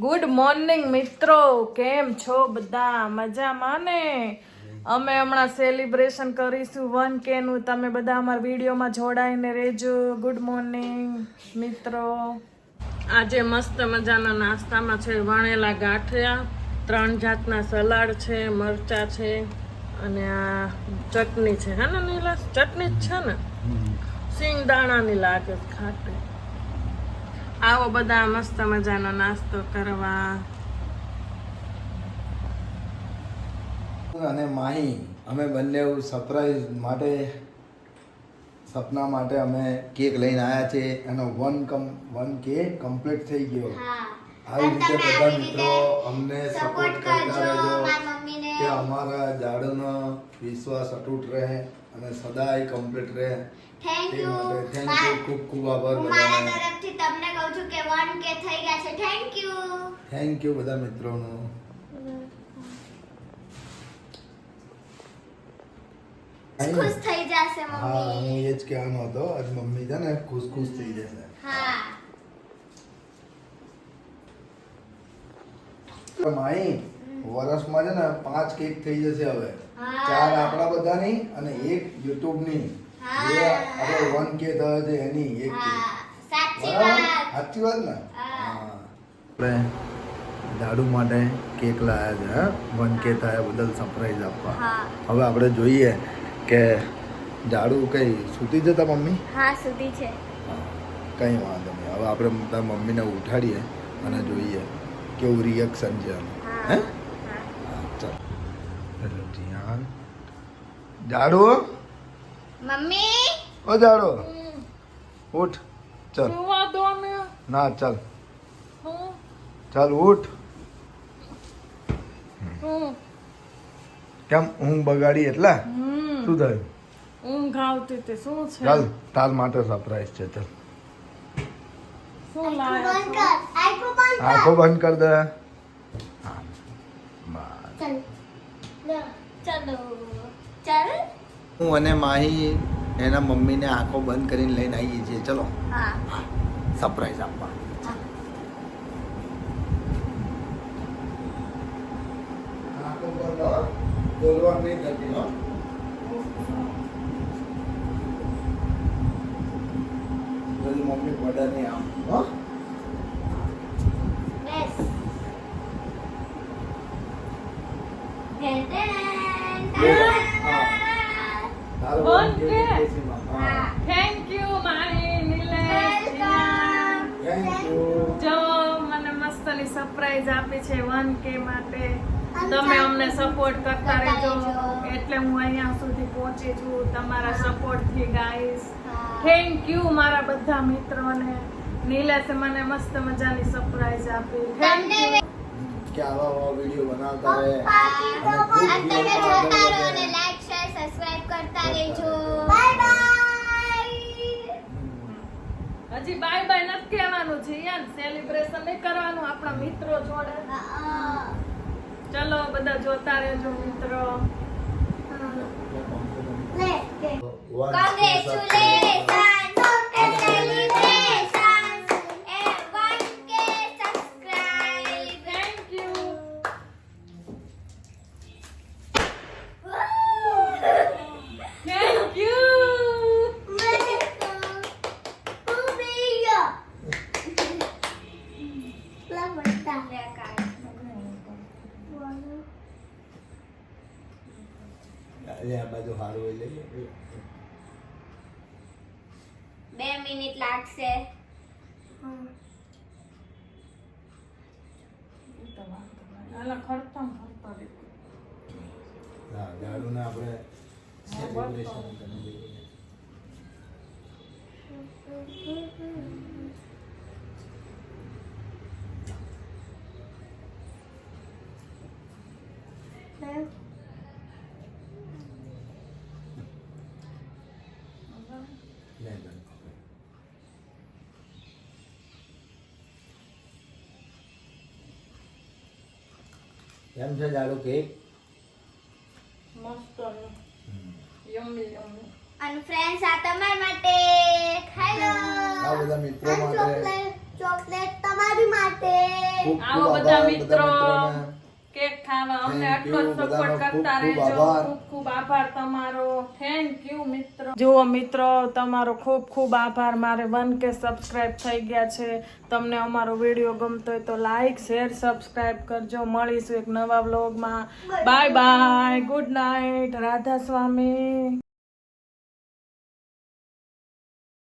Good morning મિત્રો, કેમ છો બધા? મજામાં ને? અમે હમણાં સેલિબ્રેશન કરીશું 1K નું. તમે બધા અમારા વિડીયોમાં જોડાઈને રહેજો. ગુડ મોર્નિંગ મિત્રો. આજે મસ્ત મજાના નાસ્તામાં છે વણેલા ગાંઠિયા, 3 જાતના સલાડ છે, મરચા છે અને આ ચટણી છે. હા ને નીલાશ, ચટણી જ છે ને, સિંગદાણાની લાગે ખાટી. આવો બધા મસ્ત મજાનો નાસ્તો કરવા. અને માહી અમે બંને સરપ્રાઈઝ માટે સપના માટે અમે કેક લઈને આવ્યા છે. એનો 1K કમ્પ્લીટ થઈ ગયો. આવી રીતે બધા મિત્રો અમને સપોર્ટ કરતા રહેજો કે અમારા જાડુનો વિશ્વાસ અતૂટ રહે અને સદાય કમ્પ્લીટ રહે. Thank you. થેન્ક યુ, ખૂબ ખૂબ આભાર મારા બધાને. તરફથી તમને કહું છું કે 1K થઈ ગયા છે. Thank you. થેન્ક યુ બધા મિત્રોનો. ખુશ થઈ જશે હા, મમ્મી. હું એ જ કહેવાનો હતો. આજ મમ્મી છે ને ખુશ થઈ જશે. હા. માહી વર્ષમાં છે ને 5 કેક થઈ જશે હવે. હા. 4 આપણા બધાની અને 1 YouTube ની. હા. જે આપણે 1K થયો છે એની એક કેક. હા, સાચી બરાબર? વાત. સાચી વાત ને? હા. આપણે દાડુ માટે કેક લાયા છે. 1K થયા બદલ સરપ્રાઈઝ આપવા. હા. હવે આપણે જોઈએ કે જાડુ કઈ સૂતી જતા મમ્મી? હા, સુધી છે. કઈ વાંધો નહીં. હવે આપણે તારા મમ્મીને ઉઠાડીએ અને જોઈએ કેવું રિએક્શન છે એનું. હા. હે? હા. ચાલ. હેલો જીયાન. જાડુ, મમ્મી. ઓ જાડુ, ઉઠ. ચાલ. સુવા દો ને. ના, ચાલ. હું ચાલ ઉઠ. હું કેમ ઊંઘ બગાડી એટલા? શું થયું? ઊંઘ આવતી હતી. શું છે? ચાલ, તાર માટે સરપ્રાઈઝ છે. ચાલ, શું બંધ લાયા છો? કર. આંખો બંધ કર. આંખો બંધ કર દે. હા, બસ. ચાલ. ચલો. ચાલ. હું અને માહી એના મમ્મીને આંખો બંધ કરીને લઈને આવીએ છીએ. ચલો હા. સરપ્રાઈઝ આપવા. આંખો બંધ હો. બોલવા નહીં થતી હો. જલ્દી મમ્મી પડે નહીં આમ હો. બેસ. Ten ten. તારો બંધ કે કે? કેસીમાં. હા. થેન્ક યુ મારી નિલેશ. Thank you. જો મને મસ્તની સરપ્રાઈઝ આપી છે 1K માટે. તમે અમને સપોર્ટ કરતા રહેજો એટલે હું અહીંયા સુધી પહોંચી છું તમારા સપોર્ટ થી ગાઈસ. થેન્ક યુ મારા બધા મિત્રોને. નિલેશે મને મસ્ત મજાની સરપ્રાઈઝ આપી. Thank you. કે આવા વિડીયો બનાવતા રહે. તમે જોતા રહો અને લાઈક શેર સબસ્ક્રાઇબ કરતા રહેજો. Bye bye. હજી બાય બાય નથી કહેવાનું છે યાર. સેલિબ્રેશન નહીં કરવાનું આપણા મિત્રો જોડે. ચલો બધા જોતા રહેજો મિત્રો. Congratulations on the celebrations. And 1K subscribe. Thank you. Thank you. આ બાજુ હારું હોય લઈ લે. 2 મિનિટ લાગશે. આલા ખરતા ખરતા રે. હા, જાડુને આપણે સેલિબ્રેશન કરી દઈએ. લે લે. કેમ છે જાડુ કેક? મસ્ત યમ્મી યમ્મી. અને ફ્રેન્ડ્સ આ તમારા માટે ખાઈ લો. આ બધા મિત્રો માટે ચોકલેટ તમારા અમારી માટે. ખૂબ આવો ખૂબ બધા આભાર મિત્રો બધા મિત્રોને. કેક ખાવા અમને Thank આટલો you. સપોર્ટ બધાનો કરતા ખૂબ ખૂબ રહેજો આભાર. ખૂબ ખૂબ આભાર તમારો થેન્ક યુ મિત્રો. જુઓ મિત્રો તમારો ખૂબ ખૂબ આભાર. મારે 1K સબસ્ક્રાઇબ થઈ ગયા છે. તમને અમારો વિડીયો ગમતો હોય તો લાઈક શેર સબસ્ક્રાઇબ કરજો. મળીશું એક નવા વ્લોગમાં. Bye bye, good night, Radha સ્વામી.